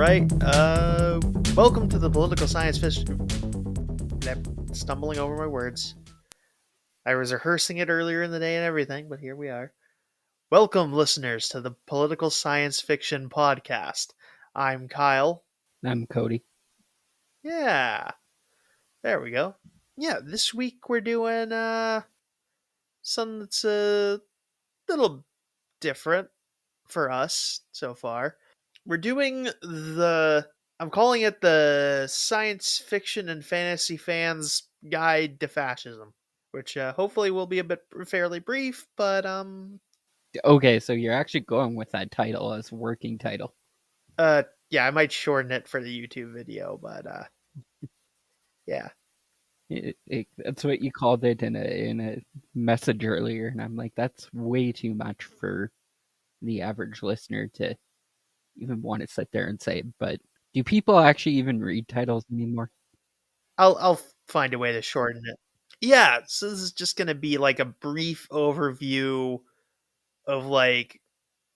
right. Welcome to the Political Science Fish. Stumbling over my words. I was rehearsing it earlier in the day and everything, but here we are. Welcome, listeners, to the Political Science Fiction Podcast. I'm Kyle. I'm Cody. Yeah, there we go. Yeah, this week we're doing something that's a little different for us so far. We're doing I'm calling it the Science Fiction and Fantasy Fans Guide to Fascism, which hopefully will be a bit fairly brief, but Okay, so you're actually going with that title as working title. yeah, I might shorten it for the YouTube video, but yeah. That's what you called it in a message earlier, and I'm like, that's way too much for the average listener to even want to sit there and say. But do people actually even read titles anymore? I'll find a way to shorten it. Yeah, so this is just going to be like a brief overview of like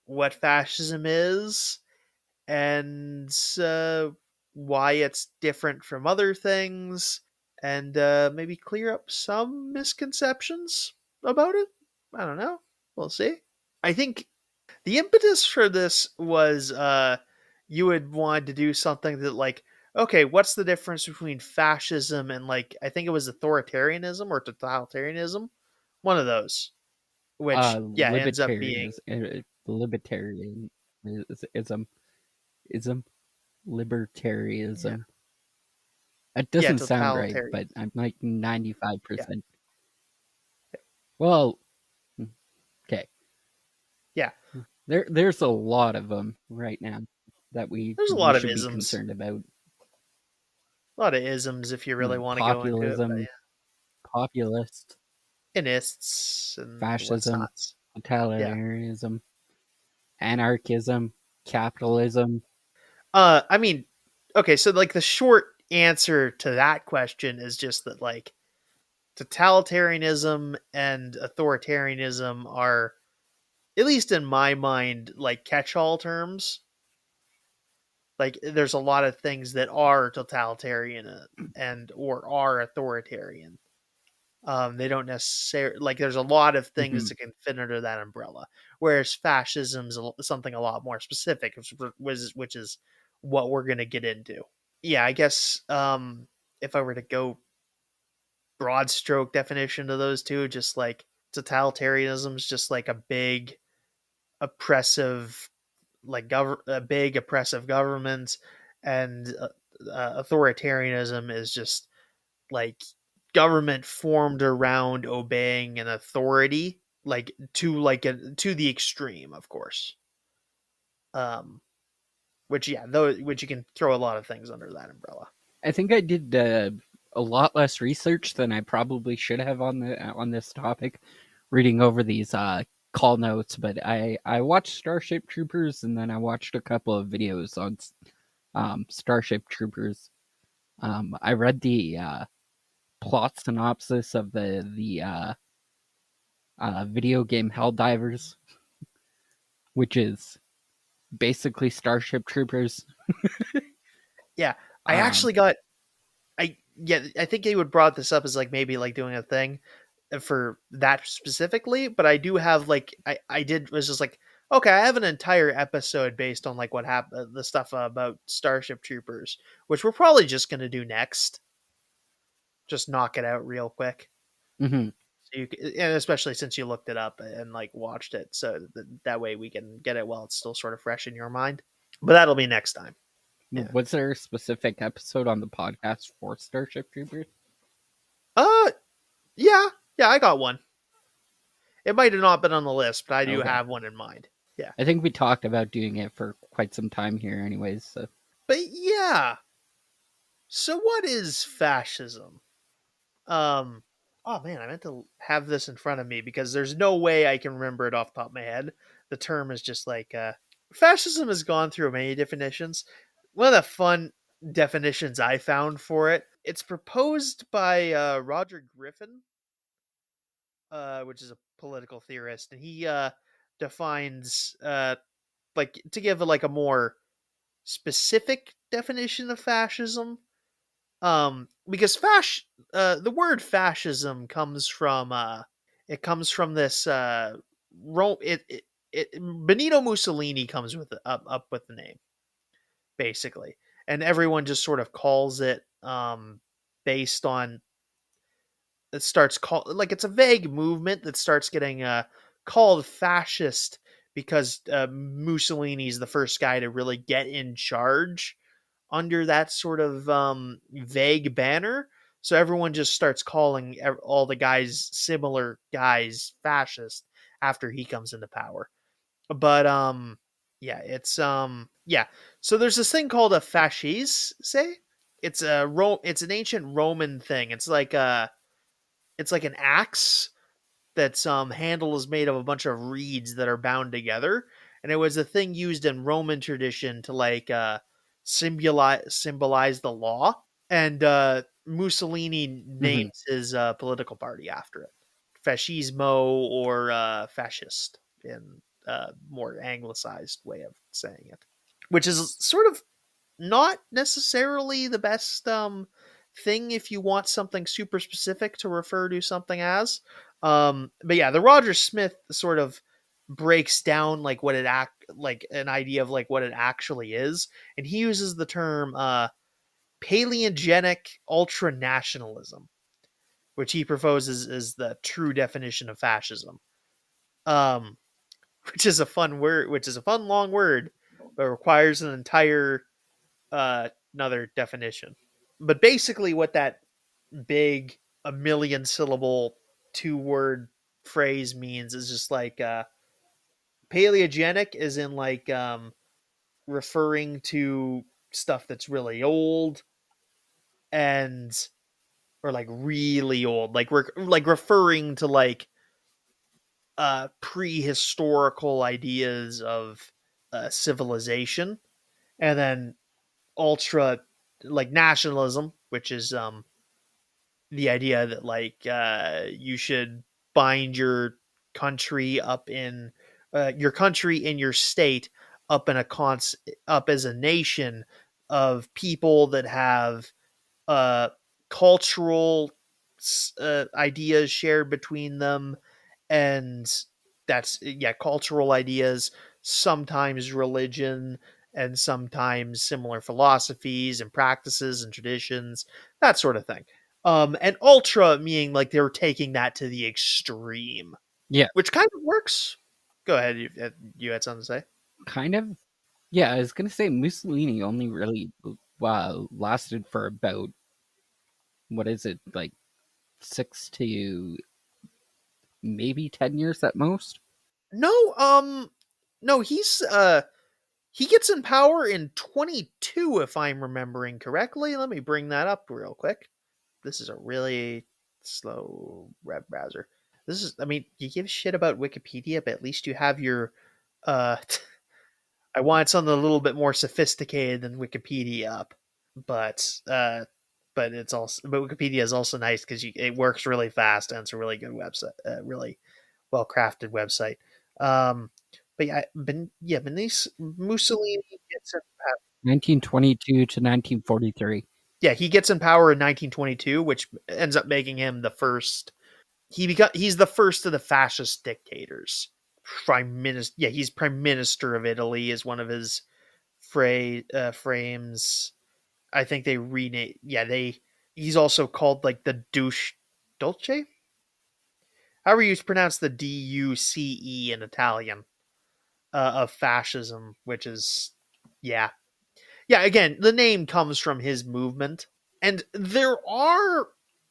what fascism is and why it's different from other things, and maybe clear up some misconceptions about it. I don't know. We'll see. I think the impetus for this was you would want to do something that, like, okay, what's the difference between fascism and, like, I think it was authoritarianism or totalitarianism? One of those. Which, yeah, ends up being. Libertarianism, ism, Yeah. libertarianism. It Yeah, doesn't sound right, totalitarian. but I'm like Yeah. 95%. Well, okay. Yeah. There's a lot of them right now that we There's a we lot of should be isms. concerned about. A lot of isms if you really want to go into it, but Populism, populist, yeah, inists and what's fascism, not. Yeah. totalitarianism, anarchism, capitalism. I mean, okay, so like the short answer to that question is just that, like, totalitarianism and authoritarianism are, at least in my mind, like catch-all terms. Like, there's a lot of things that are totalitarian and or are authoritarian. They don't necessarily, like, there's a lot of things Mhm. that can fit under that umbrella. Whereas fascism is something a lot more specific, which is what we're going to get into. Yeah, I guess if I were to go broad stroke definition of those two, just like totalitarianism is just like a big oppressive, like a big oppressive government, and authoritarianism is just like government formed around obeying an authority, like to the extreme, of course. Um, which, yeah, though, which you can throw a lot of things under that umbrella. I think I did a lot less research than I probably should have on this topic, reading over these call notes. But I watched Starship Troopers, and then I watched a couple of videos on Starship Troopers. I read the plot synopsis of the video game Helldivers, which is basically Starship Troopers. Yeah, I Um, actually got I think they would brought this up as like maybe like doing a thing for that specifically, but I do have like I did was just like, okay, I have an entire episode based on like what happened, the stuff about Starship Troopers, which we're probably just gonna do next. Just knock it out real quick. mhm. So and especially since you looked it up and like watched it, so that way we can get it while it's still sort of fresh in your mind. But that'll be next time. Yeah. Was there a specific episode on the podcast for Starship Troopers? Uh, yeah, yeah, I got one. It might have not been on the list, but I do Okay. have one in mind. Yeah. I think we talked about doing it for quite some time here, anyways. So But yeah. So what is fascism? Um oh man, I meant to have this in front of me because there's no way I can remember it off the top of my head. The term is just like fascism has gone through many definitions. One of the fun definitions I found for it, it's proposed by Roger Griffin, which is a political theorist, and he defines like to give like a more specific definition of fascism. Because the word fascism comes from it comes from this Rome. Benito Mussolini comes with up with the name basically, and everyone just sort of calls it based on it starts call like it's a vague movement that starts getting called fascist because Mussolini's the first guy to really get in charge under that sort of vague banner. So everyone just starts calling all the guys, similar guys, fascist after he comes into power. But yeah, yeah. So there's this thing called a fascise. Say it's an ancient Roman thing. It's like an axe that's handle is made of a bunch of reeds that are bound together, and it was a thing used in Roman tradition to like symbolize the law. And Mussolini Hmm. names his political party after it, fascismo or fascist in a more anglicized way of saying it, which is sort of not necessarily the best thing if you want something super specific to refer to something as. But yeah, the Roger Smith sort of breaks down like what it act like an idea of like what it actually is, and he uses the term paleogenic ultra nationalism, which he proposes is the true definition of fascism. Um, which is a fun word, which is a fun long word, but requires an entire another definition. But basically, what that big a million syllable 2 word phrase means is just like paleogenic is in like referring to stuff that's really old and or like really old, like we're like referring to like prehistorical ideas of civilization. And then ultra like nationalism, which is the idea that like you should bind country up in your country in your state up in up as a nation of people that have uh cultural ideas shared between them, and that's yeah, cultural ideas, sometimes religion, and sometimes similar philosophies and practices and traditions, that sort of thing. And ultra meaning like they were taking that to the extreme, Yeah, which kind of works. Go ahead, you had something to say. kind of. Yeah, I was gonna say Mussolini only really lasted for about, what is it, like 6 to maybe 10 years at most. No, no, he gets in power in 22 if I'm remembering correctly. Let me bring that up real quick. This is a really slow web browser. This is, I mean, you give a shit about Wikipedia, but at least you have your. Uh, I wanted something a little bit more sophisticated than Wikipedia up, but it's also but Wikipedia is also nice because it works really fast and it's a really good website, really well crafted website. Um, but yeah, Benice Mussolini gets in, 1922 to 1943. yeah, he gets in power in 1922, which ends up making him the first. He's the first of the fascist dictators. Prime minister, yeah, he's prime minister of Italy is one of his frames. I think they rename. Yeah, they. He's also called like the douche dolce. However you pronounce the DUCE in Italian of fascism, which is yeah, yeah. Again, the name comes from his movement, and there are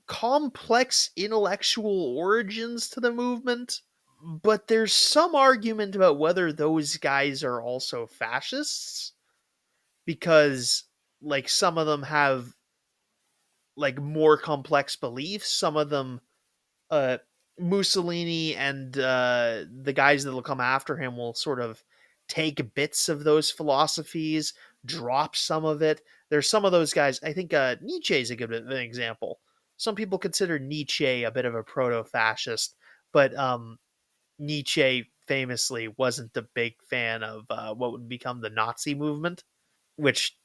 complex intellectual origins to the movement, but there's some argument about whether those guys are also fascists because like some of them have like more complex beliefs. Some of them, uh, Mussolini and the guys that will come after him will sort of take bits of those philosophies, drop some of it. There's some of those guys. I think Nietzsche is a good an example. Some people consider Nietzsche a bit of a proto-fascist, but Nietzsche famously wasn't a big fan of what would become the Nazi movement. which,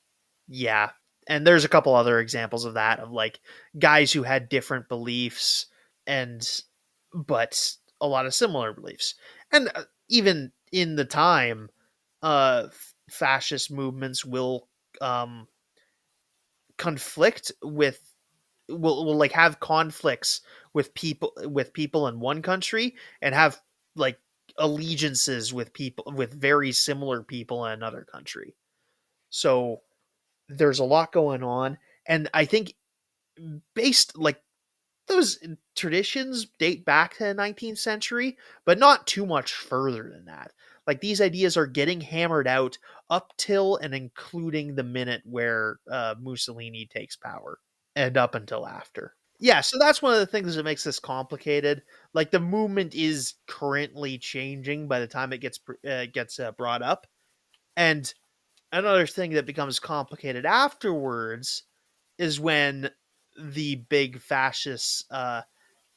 yeah. And there's a couple other examples of that, of like guys who had different beliefs and but a lot of similar beliefs. And even in the time, fascist movements will um conflict with will like have conflicts with people in one country, and have like allegiances with people with very similar people in another country. So there's a lot going on, and I think based like those traditions date back to the 19th century, but not too much further than that. Like these ideas are getting hammered out up till and including the minute where Mussolini takes power, and up until after. Yeah, so that's one of the things that makes this complicated. Like the movement is currently changing by the time it gets brought up, and another thing that becomes complicated afterwards is when the big fascists,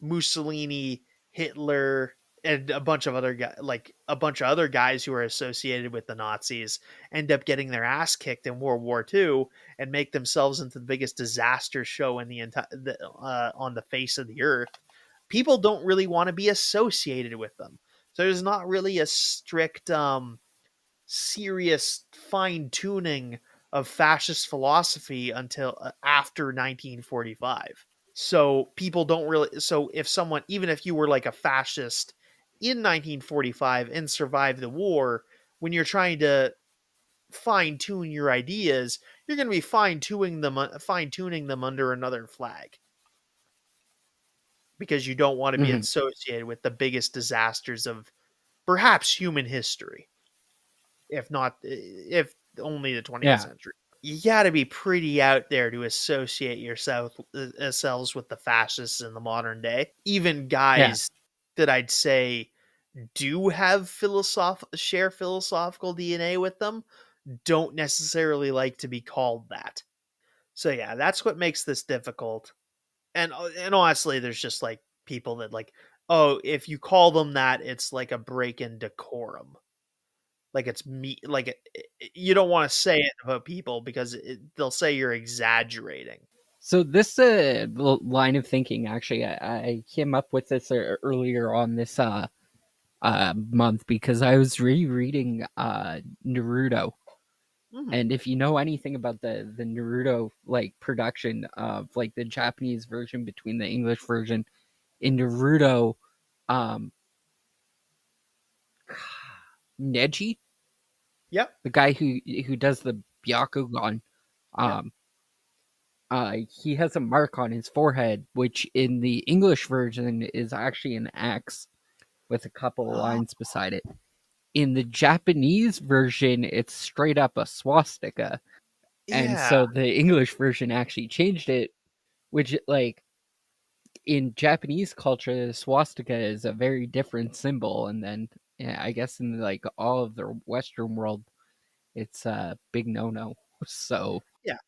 Mussolini, Hitler, and a bunch of other guys, like a bunch of other guys who are associated with the Nazis, end up getting their ass kicked in World War II and make themselves into the biggest disaster show in the entire on the face of the earth. People don't really want to be associated with them, so there's not really a strict, serious fine tuning of fascist philosophy until after 1945. So people don't really. So if someone, even if you were like a fascist in 1945 and survived the war, when you're trying to fine tune your ideas, you're going to be fine tuning them under another flag, because you don't want to be Mhm. associated with the biggest disasters of perhaps human history, if not, if only the 20th Yeah. century. You got to be pretty out there to associate yourselves with the fascists in the modern day. Even Yeah. guys that I'd say do have share philosophical DNA with them don't necessarily like to be called that. So yeah, that's what makes this difficult. And honestly, there's just like people that like, oh, if you call them that, it's like a break in decorum. Like it's me, like you don't want to say it about people because they'll say you're exaggerating. So this line of thinking, actually, I came up with this earlier on this month because I was rereading Naruto. Hmm. And if you know anything about the Naruto like production of like the Japanese version between the English version in Naruto, um, Neji, Yep. the guy who does the Byakugan, Yep. um, he has a mark on his forehead, which in the English version is actually an X with a couple of Oh, lines beside it. In the Japanese version, it's straight up a swastika, and yeah. so the English version actually changed it, which like in Japanese culture, the swastika is a very different symbol, and then yeah, I guess in like all of the Western world, it's a big no no. So Yeah.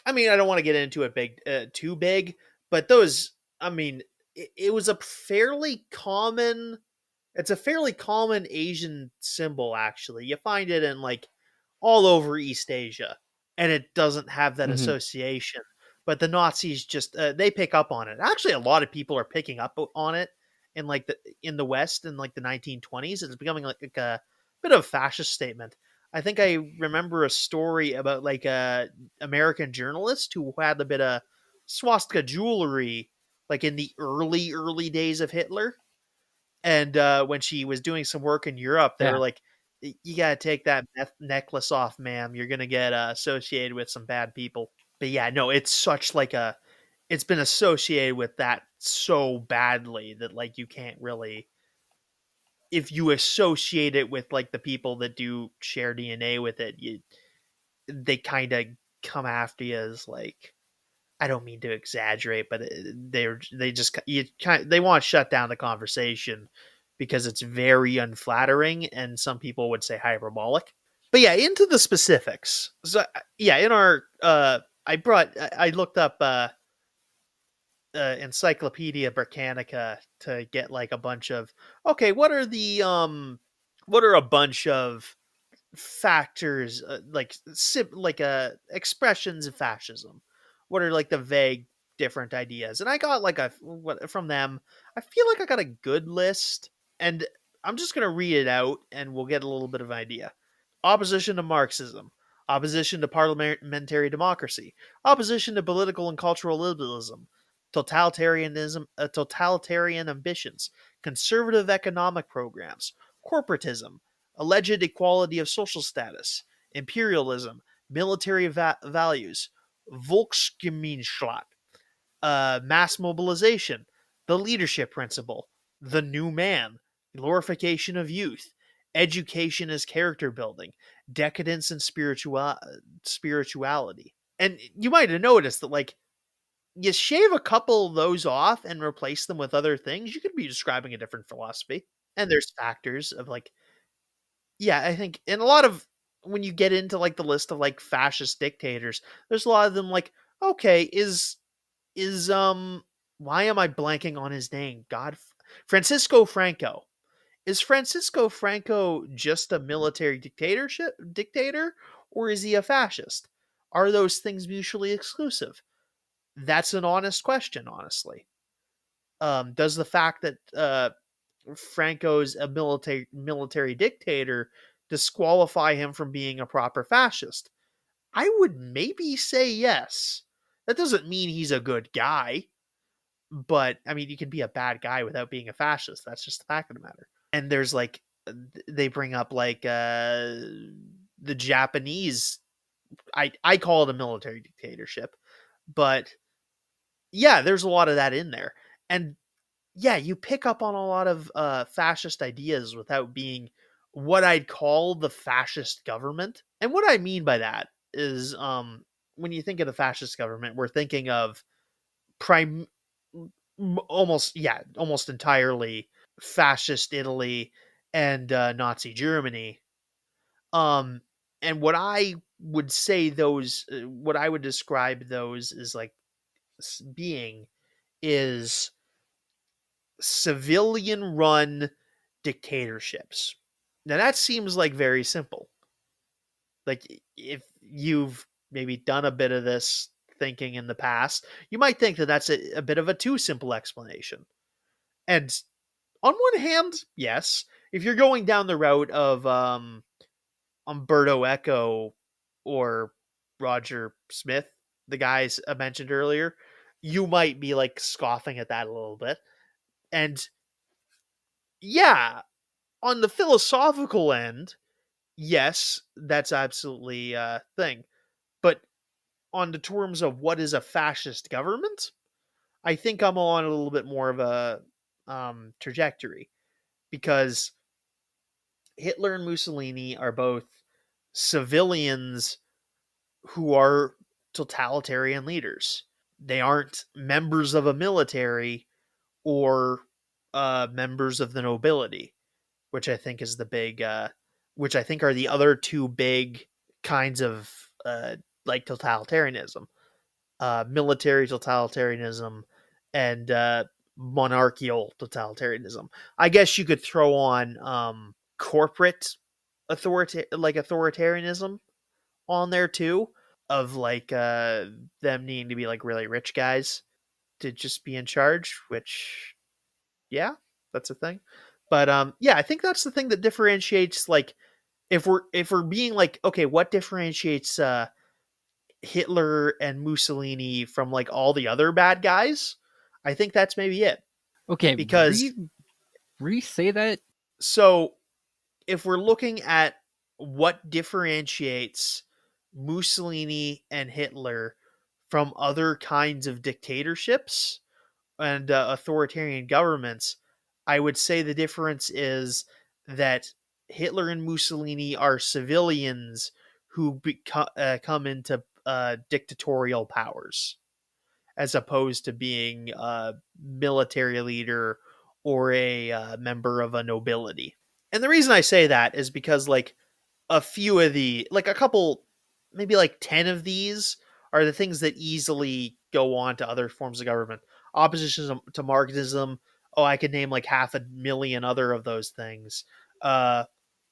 I mean, I don't want to get into it too big, but those. I mean, it was a fairly common. It's a fairly common Asian symbol, actually. You find it in like all over East Asia, and it doesn't have that mhm, association. But the Nazis just they pick up on it. Actually, a lot of people are picking up on it in the West in like the 1920s. It's becoming like a bit of a fascist statement. I think I remember a story about like a American journalist who had a bit of swastika jewelry like in the early days of Hitler, and when she was doing some work in Europe, they were yeah. like, "You gotta take that necklace off, ma'am. You're gonna get associated with some bad people." But yeah, no, it's such like a. It's been associated with that so badly that like you can't really. If you associate it with like the people that do share DNA with it, they kind of come after you as like, I don't mean to exaggerate, but they just they want to shut down the conversation because it's very unflattering, and some people would say hyperbolic. But yeah, into the specifics. So yeah, in our I looked up Encyclopedia Britannica to get like a bunch of, okay, what are a bunch of factors, expressions of fascism? What are like the vague different ideas? And I got like from them. I feel like I got a good list, and I'm just gonna read it out, and we'll get a little bit of an idea. Opposition to Marxism, opposition to parliamentary democracy, opposition to political and cultural liberalism, totalitarian ambitions, conservative economic programs, corporatism, alleged equality of social status, imperialism, military values, Volksgemeinschaft, mass mobilization, the leadership principle, the new man, glorification of youth, education as character building, decadence and spirituality. And you might have noticed that, like, you shave a couple of those off and replace them with other things, you could be describing a different philosophy. And there's factors of like, yeah, I think in a lot of when you get into like the list of like fascist dictators, there's a lot of them like, okay, is why am I blanking on his name? God, Francisco Franco. Is Francisco Franco just a military dictator, or is he a fascist? Are those things mutually exclusive? That's an honest question, honestly. Does the fact that Franco's a military dictator disqualify him from being a proper fascist? I would maybe say yes. That doesn't mean he's a good guy, but I mean, you can be a bad guy without being a fascist. That's just the fact of the matter. And there's like, they bring up like the Japanese. I call it a military dictatorship, but yeah, there's a lot of that in there. And yeah, you pick up on a lot of fascist ideas without being what I'd call the fascist government. And what I mean by that is, when you think of the fascist government, we're thinking of prime almost entirely fascist Italy and Nazi Germany. Um, and what I would describe those as like being is civilian run dictatorships. Now that seems like very simple. Like if you've maybe done a bit of this thinking in the past, you might think that that's a bit of a too simple explanation. And on one hand, yes, if you're going down the route of Umberto Eco or Roger Smith, the guys I mentioned earlier, you might be like scoffing at that a little bit. And yeah, on the philosophical end, yes, that's absolutely a thing. But on the terms of what is a fascist government, I think I'm on a little bit more of a trajectory, because Hitler and Mussolini are both civilians who are totalitarian leaders. They aren't members of a military or members of the nobility, which I think is the big, which I think are the other two big kinds of like totalitarianism, military totalitarianism, and monarchical totalitarianism. I guess you could throw on corporate authoritarianism on there too, of like them needing to be like really rich guys to just be in charge, which yeah, that's a thing. But yeah, I think that's the thing that differentiates, like, if we're being like, okay, what differentiates Hitler and Mussolini from like all the other bad guys? I think that's maybe it. Okay, Because say that. so if we're looking at what differentiates Mussolini and Hitler from other kinds of dictatorships and authoritarian governments, I would say the difference is that Hitler and Mussolini are civilians who come into dictatorial powers, as opposed to being a military leader or a member of a nobility. And the reason I say that is because, like, a few of like a couple, maybe like 10 of these are the things that easily go on to other forms of government. Opposition to Marxism. Oh, I could name like half a million other of those things. Uh,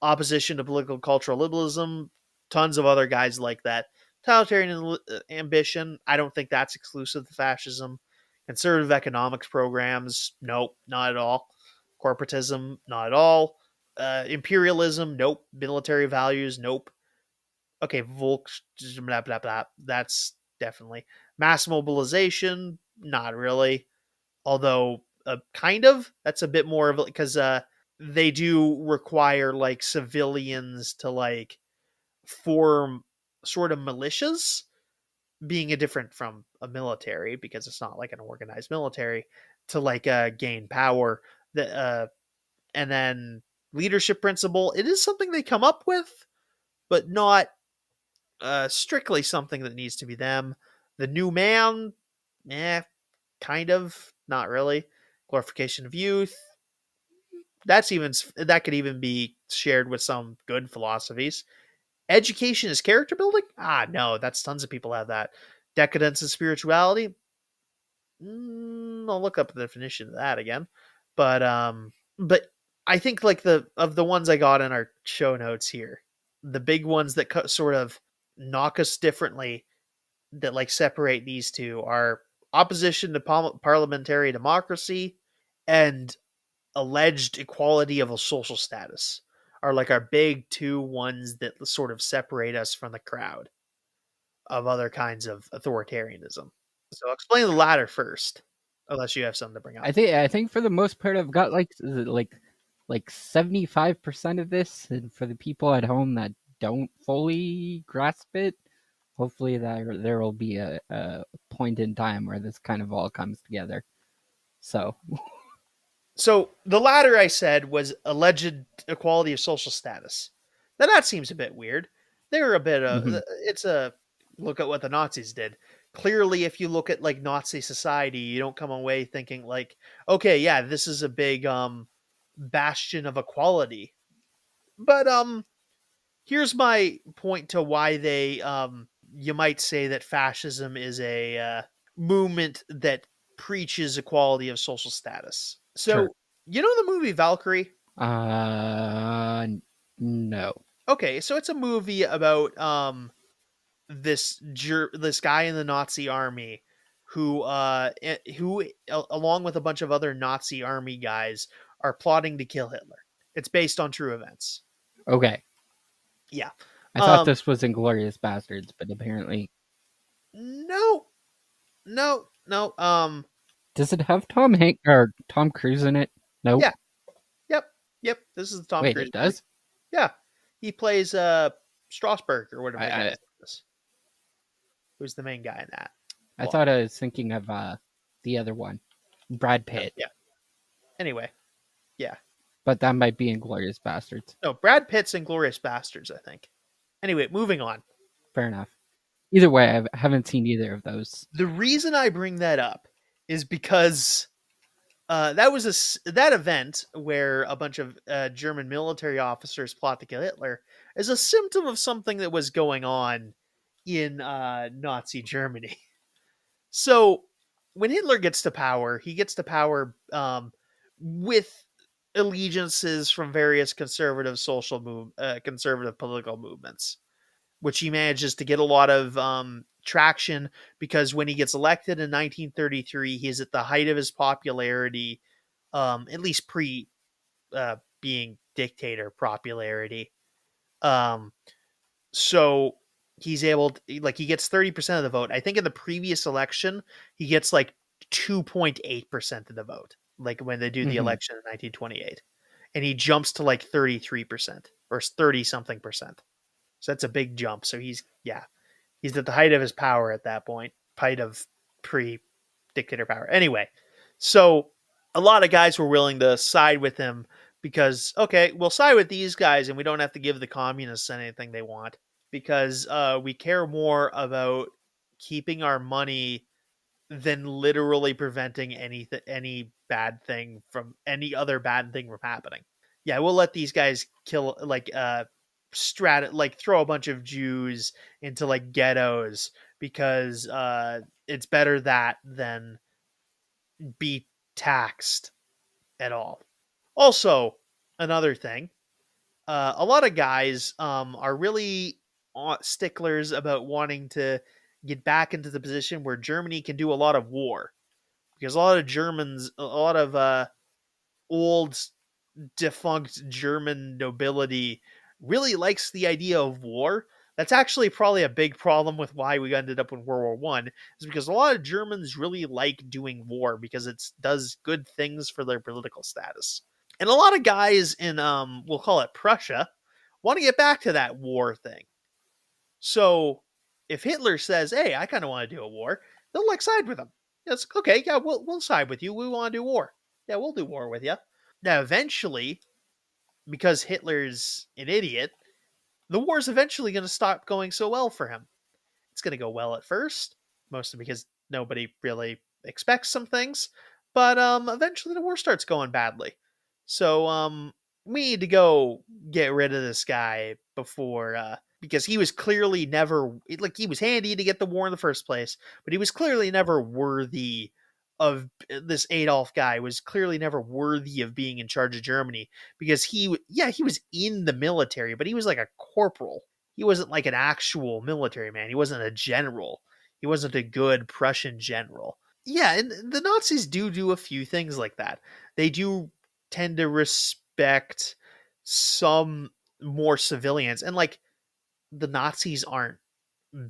opposition to political cultural liberalism, tons of other guys like that. Totalitarian ambition, I don't think that's exclusive to fascism. Conservative economics programs, nope, not at all. Corporatism, not at all. Imperialism, nope. Military values, nope. Okay, Volk, blah, blah, blah. That's definitely. Mass mobilization, not really. Although, kind of. That's a bit more of it because they do require like civilians to like form sort of militias, being a different from a military because it's not like an organized military to like gain power. The and then leadership principle, it is something they come up with, but not strictly something that needs to be them. The new man, kind of, not really. Glorification of youth, that could even be shared with some good philosophies. Education is character building? Ah, no, that's tons of people have that. Decadence and spirituality? I'll look up the definition of that again. But I think like the ones I got in our show notes here, the big ones that sort of knock us differently, that like separate these two, are opposition to parliamentary democracy and alleged equality of a social status, are like our big two ones that sort of separate us from the crowd of other kinds of authoritarianism. So I'll explain the latter first, unless you have something to bring up. I think for the most part, I've got like 75% of this, and for the people at home that don't fully grasp it, hopefully there will be a point in time where this kind of all comes together. So, So the latter I said was alleged equality of social status. Now that seems a bit weird. They're a bit mhm. it's a look at what the Nazis did. Clearly, if you look at like Nazi society, you don't come away thinking like, okay, yeah, this is a big bastion of equality. But here's my point to why they you might say that fascism is a movement that preaches equality of social status. Sure. So, you know the movie Valkyrie? No. Okay, so it's a movie about this guy in the Nazi army who along with a bunch of other Nazi army guys are plotting to kill Hitler. It's based on true events. Okay. Yeah. I thought Um this was Inglorious Bastards, but apparently, no, no, no. does it have Tom Hank or Tom Cruise in it? Nope. Yeah. Yep. Yep. This is the Tom Wait, Cruise it movie. does. Yeah. He plays Strasberg or whatever I the guy's I, name is. Who's the main guy in that I plot? thought I was thinking of the other one, Brad No, Pitt, yeah. Anyway, yeah. but that might be Inglorious Bastards. No, Brad Pitt's in Glorious Bastards, I think. Anyway, moving on. Fair enough. Either way, I haven't seen either of those. The reason I bring that up is because that was that event where a bunch of German military officers plot to kill Hitler is a symptom of something that was going on in Nazi Germany. So when Hitler gets to power, he gets to power with allegiances from various conservative political movements, which he manages to get a lot of traction because when he gets elected in 1933, he's at the height of his popularity, at least pre being dictator popularity. Um, so he's able to, like, he gets 30% of the vote. I think in the previous election, he gets like 2.8% of the vote, like when they do the Hmm. election in 1928. And he jumps to like 33% or 30 something percent. So that's a big jump. So he's at the height of his power at that point, height of pre dictator power. Anyway, so a lot of guys were willing to side with him because, okay, we'll side with these guys and we don't have to give the communists anything they want because we care more about keeping our money than literally preventing any bad thing from any other bad thing from happening. Yeah, we'll let these guys kill like like throw a bunch of Jews into like ghettos because it's better that than be taxed at all. Also, another thing, A lot of guys are really sticklers about wanting to get back into the position where Germany can do a lot of war, because a lot of Germans, a lot of old defunct German nobility really likes the idea of war. That's actually probably a big problem with why we ended up in World War I, is because a lot of Germans really like doing war because it does good things for their political status. And a lot of guys in we'll call it Prussia want to get back to that war thing. So if Hitler says, "Hey, I kind of want to do a war," they'll like side with him. It's okay, yeah, we'll side with you. We want to do war. Yeah, we'll do war with you. Now, eventually, because Hitler's an idiot, the war's eventually going to stop going so well for him. It's going to go well at first, mostly because nobody really expects some things, but eventually the war starts going badly. So we need to go get rid of this guy before because he was clearly never like he was handy to get the war in the first place, but he was clearly never worthy of this Adolf guy was clearly never worthy of being in charge of Germany because he was in the military, but he was like a corporal. He wasn't like an actual military man. He wasn't a general. He wasn't a good Prussian general. Yeah, and the Nazis do a few things like that. They do tend to respect some more civilians, and like the Nazis aren't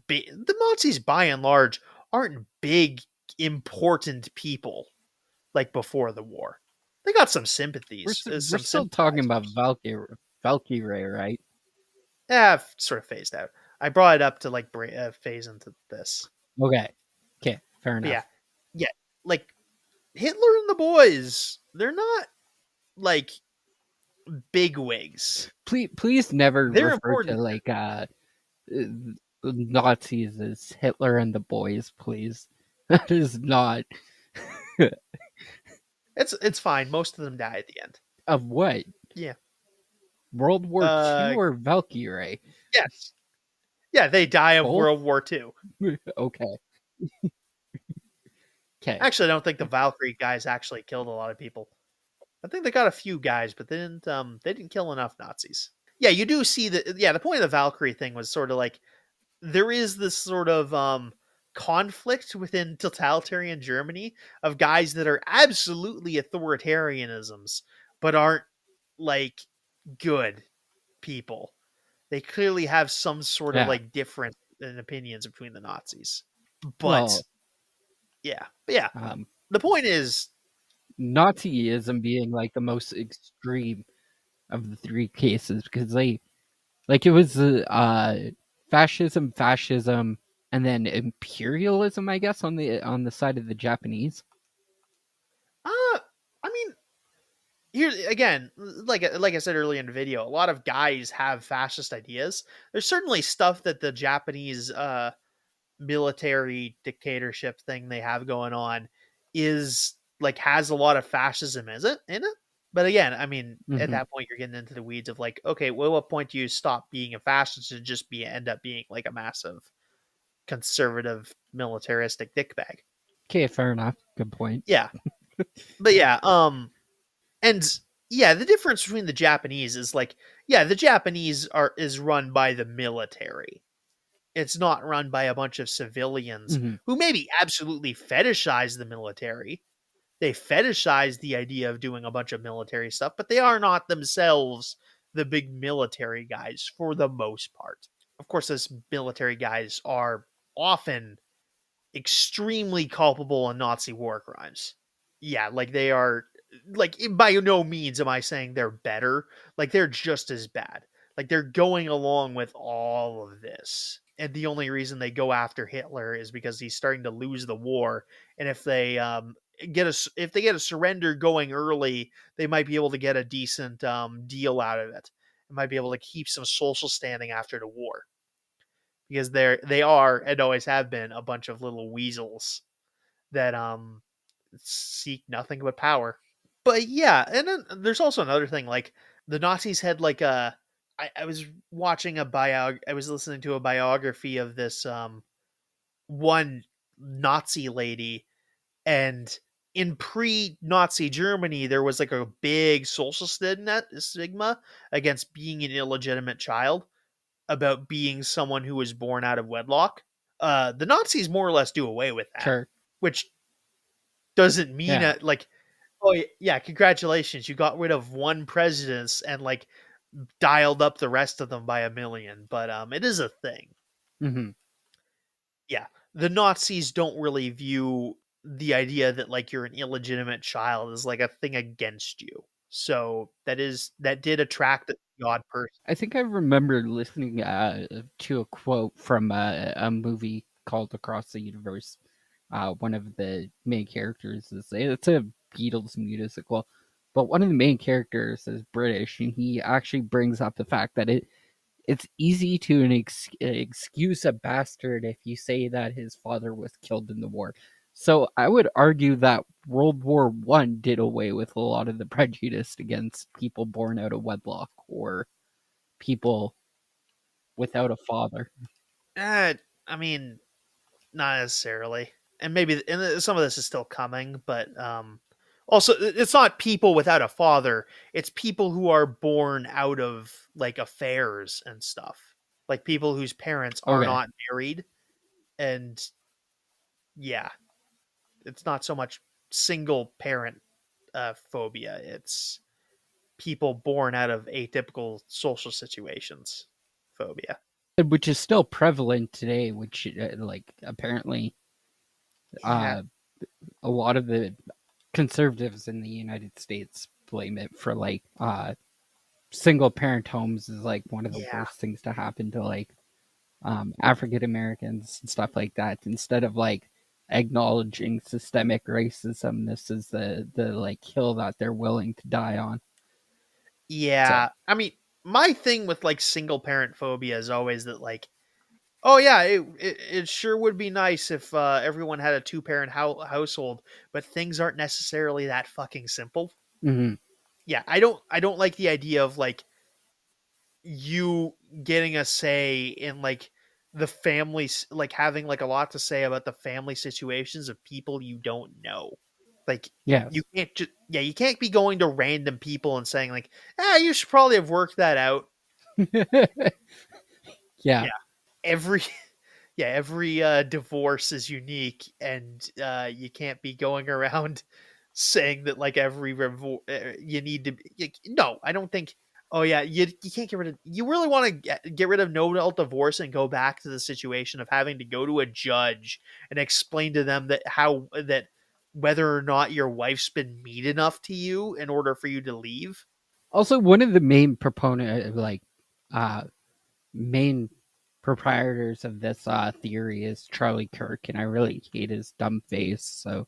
big. The Nazis, by and large, aren't big, important people like before the war. They got some sympathies, We're some still talking about sympathizers. Valkyrie, right? Yeah, I've sort of phased out. I brought it up to like phase into this. Okay. Okay, fair But yeah, enough. yeah, like Hitler and the boys, they're not like big wigs. Please never They're refer to important. like Nazis as Hitler and the boys, please. That is not It's fine. Most of them die at the end. of what? Yeah. World War II Uh, or Valkyrie? yes. Yeah, they die of Both? World War II. Okay. Okay. Actually, I don't think the Valkyrie guys actually killed a lot of people. I think they got a few guys, but they didn't kill enough Nazis. Yeah, you do see that. Yeah, the point of the Valkyrie thing was sort of like there is this sort of conflict within totalitarian Germany of guys that are absolutely authoritarianisms, but aren't like good people. They clearly have some sort of Yeah. like difference in opinions between the Nazis. But Well, yeah. um, The point is, Nazism being like the most extreme of the three cases because they like it was fascism, and then imperialism, I guess, on the side of the Japanese. I mean, here again, like I said earlier in the video, a lot of guys have fascist ideas. There's certainly stuff that the Japanese military dictatorship thing they have going on is like has a lot of fascism, is it in it? But again, I mean, at Hmm. that point, you're getting into the weeds of like, okay, well, what point do you stop being a fascist and just end up being like a massive conservative militaristic dickbag? Okay, fair enough. Good point. Yeah, but yeah, and yeah, the difference between the Japanese is like, yeah, the Japanese are is run by the military. It's not run by a bunch of civilians Hmm. who maybe absolutely fetishize the military. They fetishize the idea of doing a bunch of military stuff, but they are not themselves the big military guys for the most part. Of course, those military guys are often extremely culpable in Nazi war crimes. Yeah, like they are like by no means am I saying they're better. Like they're just as bad. Like they're going along with all of this. And the only reason they go after Hitler is because he's starting to lose the war. And if they if they get a surrender going early, they might be able to get a decent deal out of it. They might be able to keep some social standing after the war because they are and always have been a bunch of little weasels that seek nothing but power. But yeah, and then there's also another thing like the Nazis had like a I was watching a I was listening to a biography of this one Nazi lady, and in pre-Nazi Germany, there was like a big social stigma against being an illegitimate child, about being someone who was born out of wedlock. The Nazis more or less do away with that, Sure. which doesn't mean Yeah. like, oh yeah, congratulations, you got rid of one president and like dialed up the rest of them by a million. But it is a thing. Hmm. Yeah, the Nazis don't really view the idea that like you're an illegitimate child as like a thing against you. So that did attract the odd person. I think I remember listening to a quote from a movie called Across the Universe. One of the main characters is it's a Beatles musical, but one of the main characters is British, and he actually brings up the fact that it's easy to excuse a bastard if you say that his father was killed in the war. So I would argue that World War I did away with a lot of the prejudice against people born out of wedlock or people without a father. Uh, I mean, not necessarily, and maybe some of this is still coming, but also it's not people without a father. It's people who are born out of like affairs and stuff, like people whose parents are Okay. not married, and yeah, it's not so much single parent phobia. It's people born out of atypical social situations phobia. Which is still prevalent today, which like apparently Yeah, uh a lot of the conservatives in the United States blame it for like single parent homes is like one of the yeah, worst things to happen to like African Americans and stuff like that. Instead of like acknowledging systemic racism, this is the like hill that they're willing to die on. So yeah. I mean, my thing with like single parent phobia is always that like, oh yeah, it sure would be nice if everyone had a two parent household, but things aren't necessarily that fucking simple. mhm. Yeah, I don't like the idea of like you getting a say in like the families, like having like a lot to say about the family situations of people you don't know. Like you Yes. can't just, yeah, you can't be going to random people and saying like, ah, you should probably have worked that out. Yeah. Yeah, every yeah, every divorce is unique, and you can't be going around saying that like you need to no, I don't think. Oh yeah, you can't get rid of, you really want to get rid of no adult divorce and go back to the situation of having to go to a judge and explain to them that how that whether or not your wife's been mean enough to you in order for you to leave. Also, one of the main uh main proprietors of this theory is Charlie Kirk, and I really hate his dumb face. So,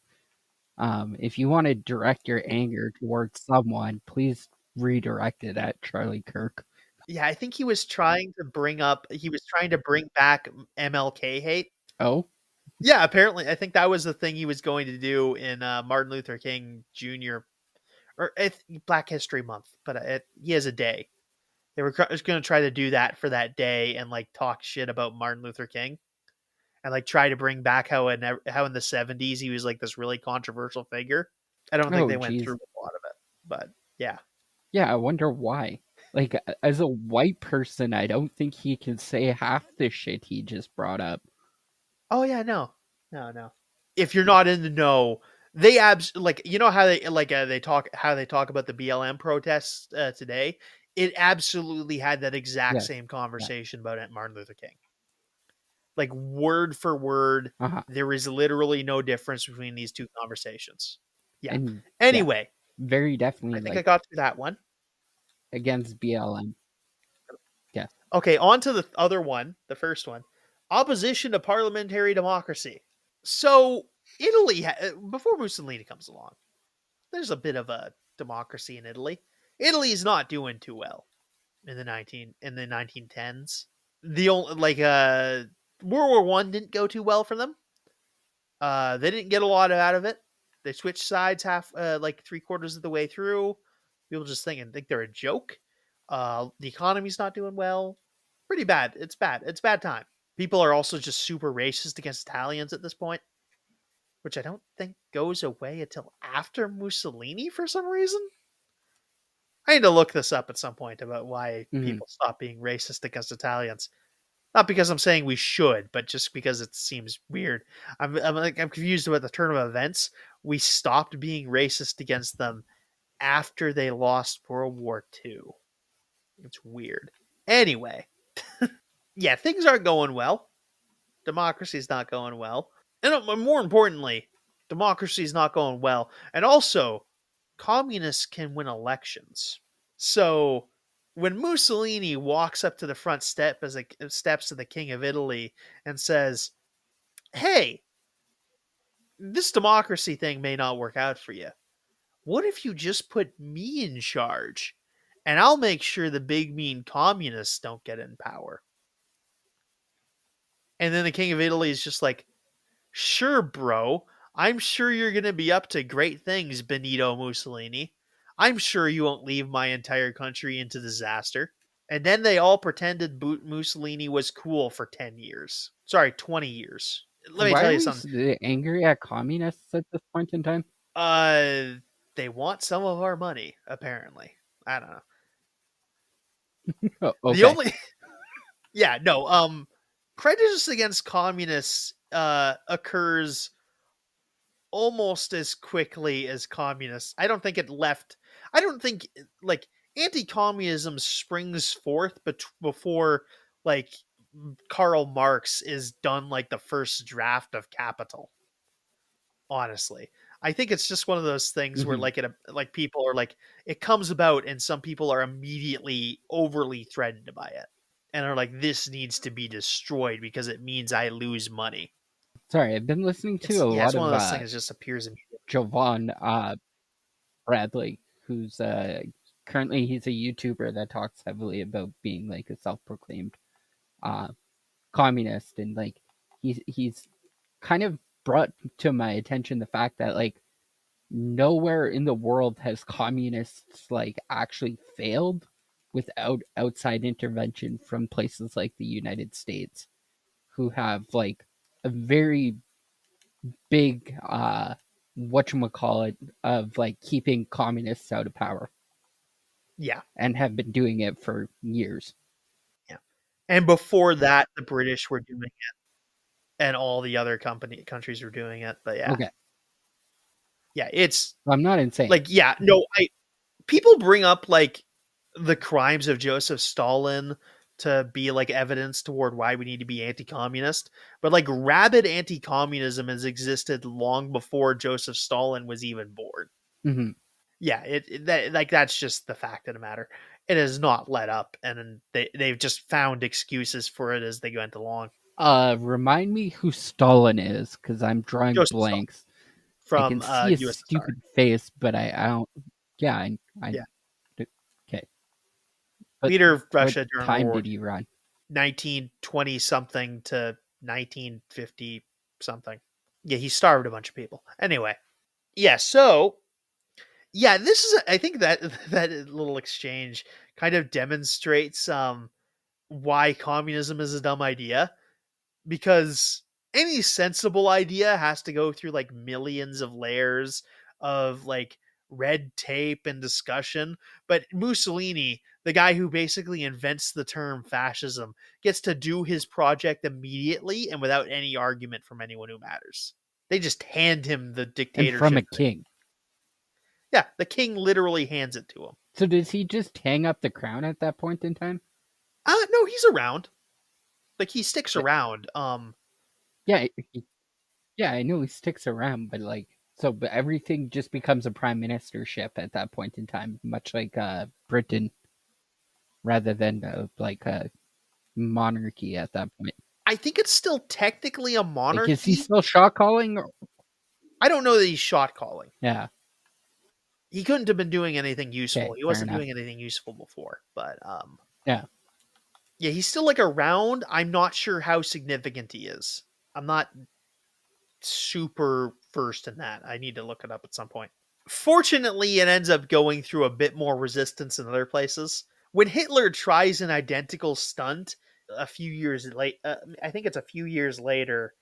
if you want to direct your anger towards someone, please redirect it at Charlie Kirk. Yeah, I think he was trying to bring back MLK hate. Oh, Yeah, apparently, I think that was the thing he was going to do in Martin Luther King Jr. or Black History Month, but he has a day. They were going to try to do that for that day and like talk shit about Martin Luther King and like try to bring back how in the 70s he was like this really controversial figure. I don't think oh, they went through geez. with a lot of it, but yeah. Yeah, I wonder why. Like, as a white person, I don't think he can say half the shit he just brought up. Oh yeah, no, no, no. If you're not in the know, they like you know how they talk about the BLM protests today. It absolutely had that exact Yes. same Yeah. conversation about it, Martin Luther King. Like word for word, Uh huh. there is literally no difference between these two conversations. Yeah. And yeah, Anyway, very I definitely think I like got through that one. against BLM. Yes. Okay, on to the other one, the first one. Opposition to parliamentary democracy. So, before Mussolini comes along, there's a bit of a democracy in Italy. Italy is not doing too well in the 1910s. The only like World War One didn't go too well for them. They didn't get a lot out of it. They switched sides like three quarters of the way through. People just think they're a joke. The economy's not doing well. Pretty bad. It's bad. It's a bad time. People are also just super racist against Italians at this point. which I don't think goes away until after Mussolini for some reason. I need to look this up at some point about why Mhm. people stop being racist against Italians. Not because I'm saying we should, but just because it seems weird. I'm confused about the turn of events. We stopped being racist against them after they lost World War II. It's weird. Anyway, yeah, things aren't going well. Democracy's not going well. And more importantly, democracy's not going well. And also, communists can win elections. So when Mussolini walks up to the front step as a steps to the King of Italy and says, "Hey, this democracy thing may not work out for you. What if you just put me in charge? And I'll make sure the big mean communists don't get in power." And then the King of Italy is just like, "Sure, bro. I'm sure you're going to be up to great things, Benito Mussolini. I'm sure you won't leave my entire country into disaster." And then they all pretended Mussolini was cool for 10 years. Sorry, 20 years. Let me Why tell are you we something. angry at communists at this point in time? Uh, they want some of our money, apparently. I don't know. Oh, The okay. only, yeah, no, prejudice against communists occurs almost as quickly as communists. I don't think it left. I don't think like anti-communism springs forth before like Karl Marx is done like the first draft of Capital. Honestly, I think it's just one of those things where Mhm. like people are like it comes about and some people are immediately overly threatened by it and are like this needs to be destroyed because it means I lose money. Sorry, I've been listening to It's a yeah, lot it's one of of those things that just appears immediately. Jovan Bradley, who's currently he's a YouTuber that talks heavily about being like a self-proclaimed uh, communist, and like he's kind of brought to my attention the fact that like nowhere in the world has communists like actually failed without outside intervention from places like the United States, who have like a very big whatchamacallit of like keeping communists out of power Yeah, and have been doing it for years. yeah. And before that, the British were doing it, and all the other countries were doing it. But yeah, Okay, yeah, it's I'm not insane. like yeah, no, I people bring up like the crimes of Joseph Stalin to be like evidence toward why we need to be anti-communist, but like rabid anti-communism has existed long before Joseph Stalin was even born. Hmm. Yeah, that like that's just the fact of the matter. It has not let up, and they've just found excuses for it as they went along. Remind me who Stalin is, because I'm drawing Joseph Stalin blanks. I can from see his USSR. stupid face, but I don't. Yeah, I Yeah, okay. But leader of what Russia during World time War did he run? 1920 something to 1950 something. Yeah, he starved a bunch of people. Anyway, yeah, so yeah, this is I think that that little exchange kind of demonstrates why communism is a dumb idea because any sensible idea has to go through like millions of layers of like red tape and discussion. But Mussolini, the guy who basically invents the term fascism, gets to do his project immediately and without any argument from anyone who matters. They just hand him the And from a dictatorship thing. king. Yeah, the king literally hands it to him. So does he just hang up the crown at that point in time? No, he's around. Like he sticks Th- around. Yeah, yeah, I know he sticks around, but like, so but everything just becomes a prime ministership at that point in time, much like Britain, rather than like a monarchy at that point. I think it's still technically a Like, is he monarchy. still shot calling? I don't know that he's shot calling. Yeah. He couldn't have been doing anything useful. Okay. He Fair wasn't enough. doing anything useful before, but Yeah. yeah, he's still like around. I'm not sure how significant he is. I'm not super versed in that. I need to look it up at some point. Fortunately, it ends up going through a bit more resistance in other places. When Hitler tries an identical stunt a few years late, I think it's a few years later,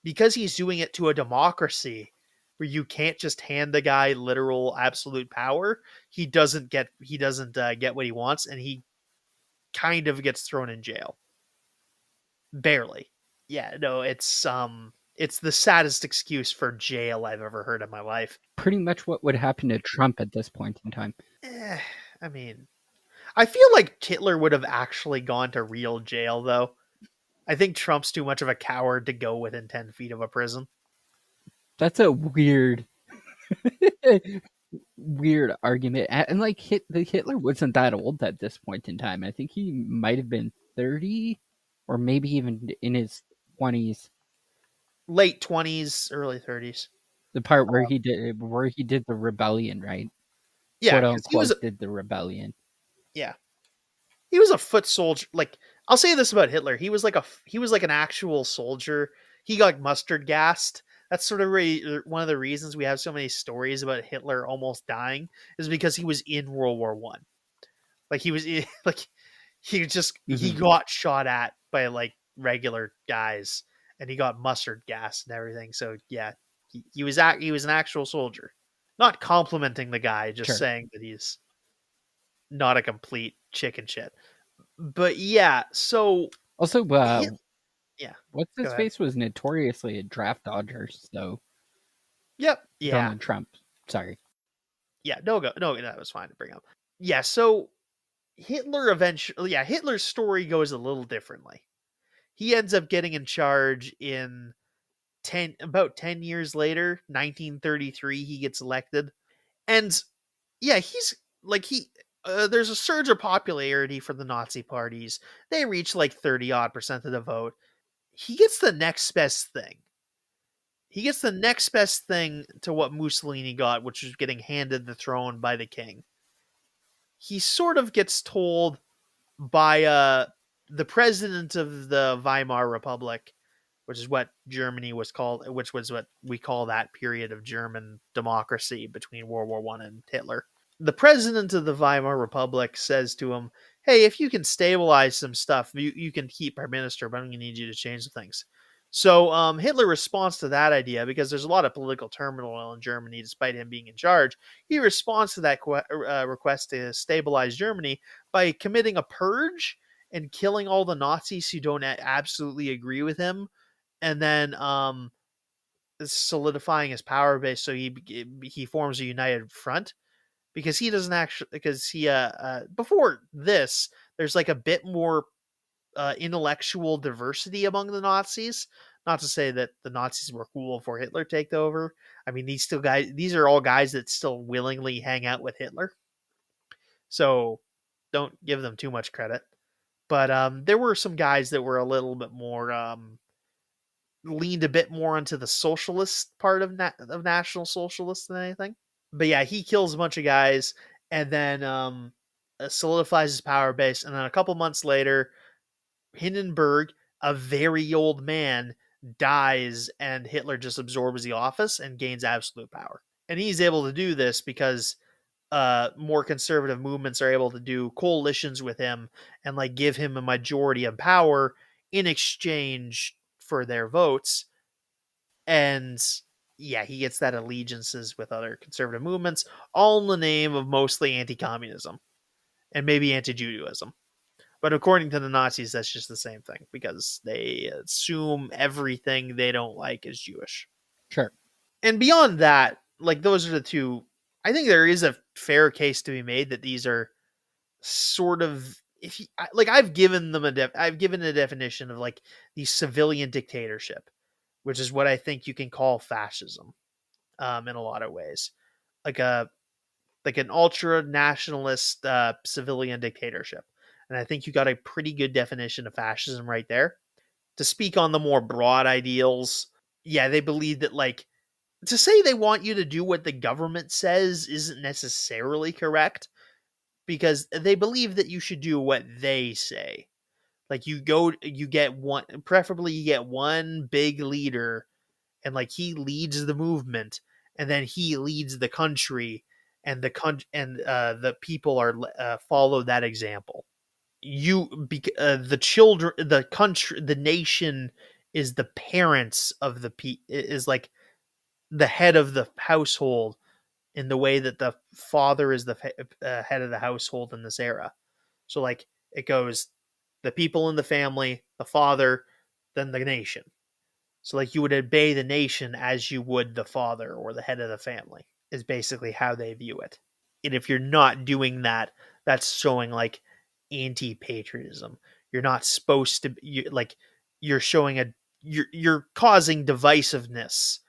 because he's doing it to a democracy where you can't just hand the guy literal absolute power. He doesn't get what he wants, and he kind of gets thrown in jail. Barely. Yeah, no, it's the saddest excuse for jail I've ever heard in my life. Pretty much what would happen to Trump at this point in time. Eh, I mean, I feel like Hitler would have actually gone to real jail though. I think Trump's too much of a coward to go within 10 feet of a prison. That's a weird, weird argument. And like the Hitler wasn't that old at this point in time. I think he might have been 30 or maybe even in his 20s. Late 20s, early 30s. The part where he did the rebellion, right? Yeah, Quote because he was unquote did the rebellion. yeah, he was a foot soldier. Like, I'll say this about Hitler: he was like an actual soldier. He got mustard gassed. That's sort of one of the reasons we have so many stories about Hitler almost dying is because he was in World War One. Like he was like he Hmm. got shot at by like regular guys, and he got mustard gas and everything. So yeah, he was an actual soldier. Not complimenting the guy, just Sure. saying that he's not a complete chicken shit. But yeah, so Also, hit yeah, what's go his ahead. face was notoriously a draft dodger. So Yep, yeah, Donald Trump. Sorry. yeah. No, that was fine to bring up. Yeah, so Hitler eventually, yeah, Hitler's story goes a little differently. He ends up getting in charge in 10 years later, 1933. He gets elected, and yeah, he's like there's a surge of popularity for the Nazi parties. They reach like 30% of the vote. He gets the next best thing. He gets the next best thing to what Mussolini got, which was getting handed the throne by the king. He sort of gets told by the president of the Weimar Republic, which is what Germany was called, which was what we call that period of German democracy between World War One and Hitler. The president of the Weimar Republic says to him, "Hey, if you can stabilize some stuff, you can keep our minister, but I'm going to need you to change some things." So Hitler responds to that idea because there's a lot of political turmoil in Germany, despite him being in charge. He responds to that request to stabilize Germany by committing a purge and killing all the Nazis who don't absolutely agree with him, and then solidifying his power base. So he forms a united front because he doesn't actually because he before this there's like a bit more intellectual diversity among the Nazis. Not to say that the Nazis were cool before Hitler take over. I mean, these are all guys that still willingly hang out with Hitler. So don't give them too much credit. But there were some guys that were a little bit more leaned a bit more onto the socialist part of National Socialists than anything. But yeah, he kills a bunch of guys and then solidifies his power base. And then a couple months later, Hindenburg, a very old man, dies, and Hitler just absorbs the office and gains absolute power. And he's able to do this because more conservative movements are able to do coalitions with him and like give him a majority of power in exchange for their votes. And yeah, he gets that allegiances with other conservative movements, all in the name of mostly anti-communism and maybe anti-Judaism. But according to the Nazis, that's just the same thing because they assume everything they don't like is Jewish. Sure. And beyond that, like those are the two. I think there is a fair case to be made that these are sort of if you, like I've given a definition of like the civilian dictatorship, which is what I think you can call fascism in a lot of ways, like a like an ultra nationalist civilian dictatorship. And I think you got a pretty good definition of fascism right there. To speak on the more broad ideals, yeah, they believe that like to say they want you to do what the government says isn't necessarily correct because they believe that you should do what they say. Like you get one, preferably you get one big leader and like he leads the movement and then he leads the country and the people are follow that example. The children, the country, the nation is the parents of is like the head of the household in the way that the father is the head of the household in this era. So like it goes the people in the family, the father, then the nation. So like you would obey the nation as you would the father or the head of the family is basically how they view it. And if you're not doing that, that's showing like anti-patriotism. You're not supposed to like you're showing a you're causing divisiveness,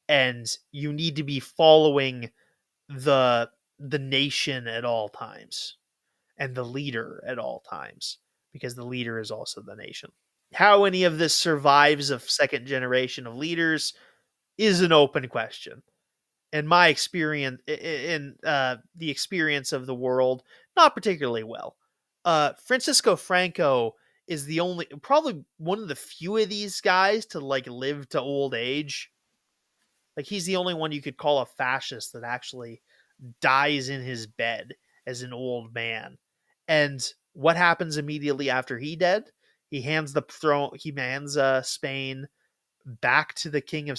and you need to be following the nation at all times and the leader at all times because the leader is also the nation. How any of this survives a second generation of leaders is an open question. In my experience, in the experience of the world, not particularly well. Francisco Franco is the only, probably one of the few of these guys to like live to old age. Like he's the only one you could call a fascist that actually dies in his bed as an old man. And what happens immediately after he dead? He hands the throne. He hands Spain back to the king of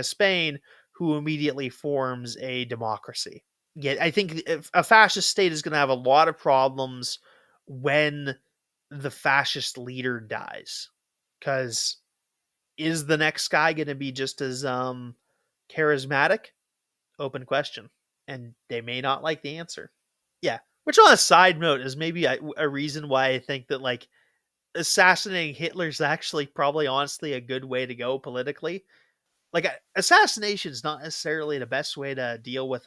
Spain, who immediately forms a democracy. Yeah, I think a fascist state is going to have a lot of problems when the fascist leader dies, because is the next guy going to be just as charismatic? Open question, and they may not like the answer. Yeah, which on a side note is maybe a reason why I think that like assassinating Hitler is actually probably honestly a good way to go politically. Like assassination is not necessarily the best way to deal with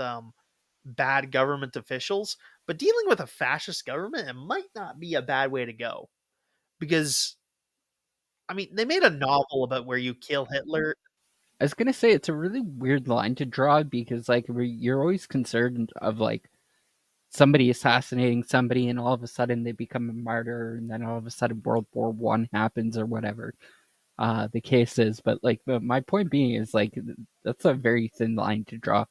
bad government officials, but dealing with a fascist government, it might not be a bad way to go, because I mean they made a novel about where you kill Hitler. I was gonna say it's a really weird line to draw because like you're always concerned of like somebody assassinating somebody and all of a sudden they become a martyr and then all of a sudden World War I happens or whatever the case is. But like my point being is like that's a very thin line to draw.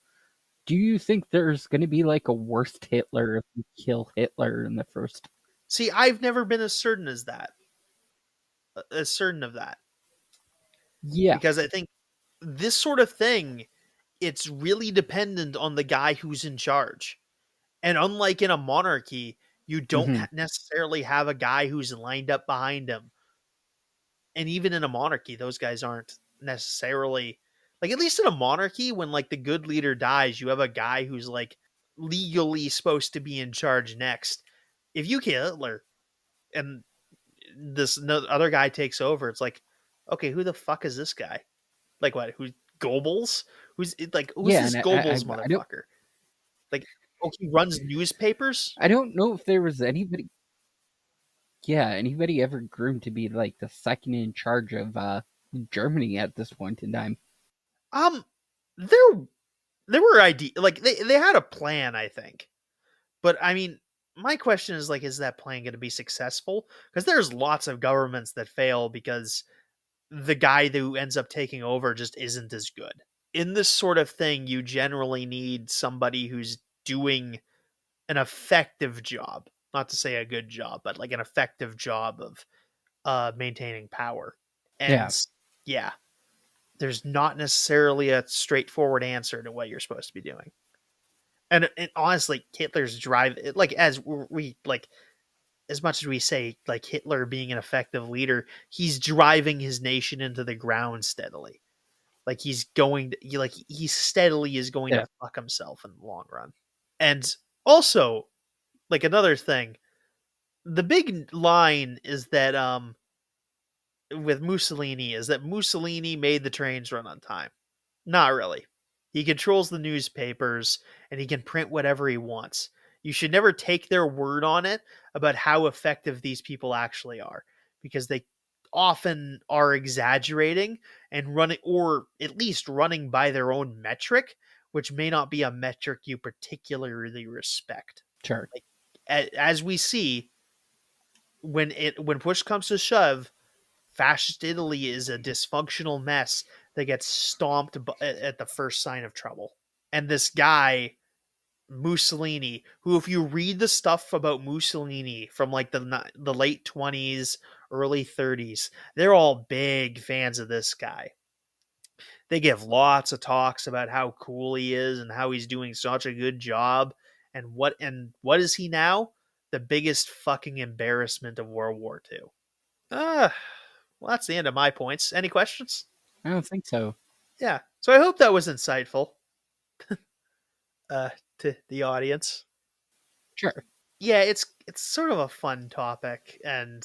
Do you think there's going to be like a worst Hitler if you kill Hitler in the first? See, I've never been as certain as that, as certain of that, Yeah. because I think this sort of thing, it's really dependent on the guy who's in charge. And unlike in a monarchy, you don't Hmm. necessarily have a guy who's lined up behind him. And even in a monarchy, those guys aren't necessarily like, at least in a monarchy, when like the good leader dies, you have a guy who's like legally supposed to be in charge next. If you kill Hitler and this other guy takes over, it's like, okay, who the fuck is this guy? Like what? Who's Goebbels? Who's Yeah, this and Goebbels I don't motherfucker? Like, oh, he runs newspapers. I don't know if there was anybody, yeah, anybody ever groomed to be like the second in charge of Germany at this point in time. Um, there there were idea like they had a plan, I think. But I mean, my question is like, is that plan going to be successful? Because there's lots of governments that fail because the guy who ends up taking over just isn't as good. In this sort of thing, you generally need somebody who's doing an effective job. Not to say a good job, but like an effective job of maintaining power. Yeah, And yeah, there's not necessarily a straightforward answer to what you're supposed to be doing. And honestly, Hitler's drive, like as we like, as much as we say like Hitler being an effective leader, he's driving his nation into the ground steadily. Like he's going to like he steadily is going to yeah, fuck himself in the long run. And also, like another thing, the big line is that with Mussolini is that Mussolini made the trains run on time. Not really. He controls the newspapers and he can print whatever he wants. You should never take their word on it about how effective these people actually are, because they often are exaggerating and running, or at least running by their own metric, which may not be a metric you particularly respect. sure. Like as we see, when push comes to shove, fascist Italy is a dysfunctional mess that gets stomped at the first sign of trouble. And this guy, Mussolini, who, if you read the stuff about Mussolini from like the late 20s, early 30s. They're all big fans of this guy. They give lots of talks about how cool he is and how he's doing such a good job. And what is he now? The biggest fucking embarrassment of World War II. Well, that's the end of my points. Any questions? I don't think so. Yeah. So I hope that was insightful uh, to the audience. Sure. Yeah, it's sort of a fun topic, and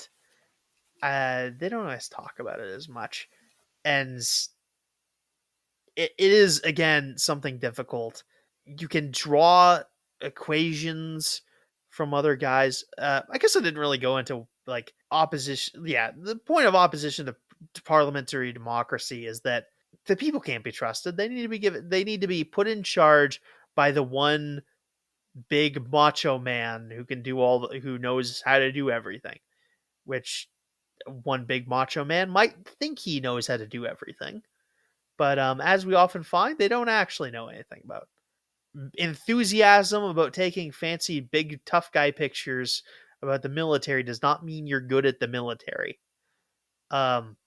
they don't always talk about it as much, and it is again something difficult. You can draw equations from other guys. I guess I didn't really go into like opposition. Yeah, the point of opposition to parliamentary democracy is that the people can't be trusted. They need to be given. They need to be put in charge by the one big macho man who can do who knows how to do everything. Which one big macho man might think he knows how to do everything, but as we often find, they don't actually know anything about. Enthusiasm about taking fancy, big, tough guy pictures about the military does not mean you're good at the military. Um,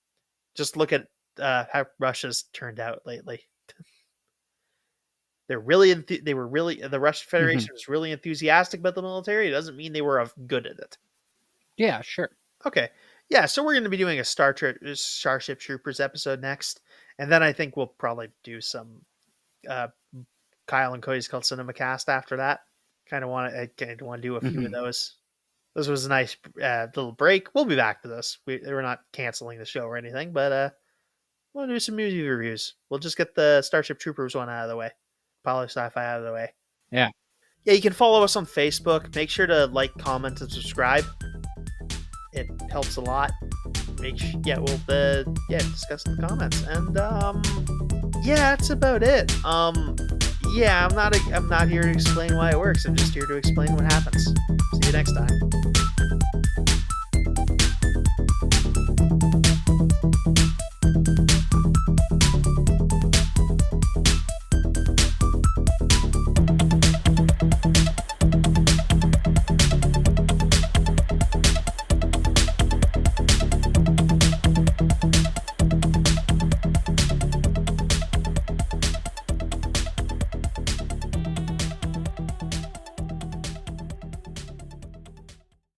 just look at how Russia's turned out lately. They were really the Russian Hmm. Federation was really enthusiastic about the military. It doesn't mean they were good at it. Yeah, sure. Okay, yeah. So we're going to be doing a Starship Troopers episode next, and then I think we'll probably do some uh, Kyle and Cody's Cult Cinema Cast after that. I kind of want to do a few of Hmm. those. This was a nice little break. We'll be back to this. We're not canceling the show or anything, but we'll do some movie reviews. We'll just get the Starship Troopers one out of the way, PoliSciFi out of the way. Yeah. Yeah, you can follow us on Facebook. Make sure to like, comment, and subscribe. It helps a lot. We'll discuss in the comments, and yeah, that's about it. Yeah, I'm not here to explain why it works. I'm just here to explain what happens. See you next time.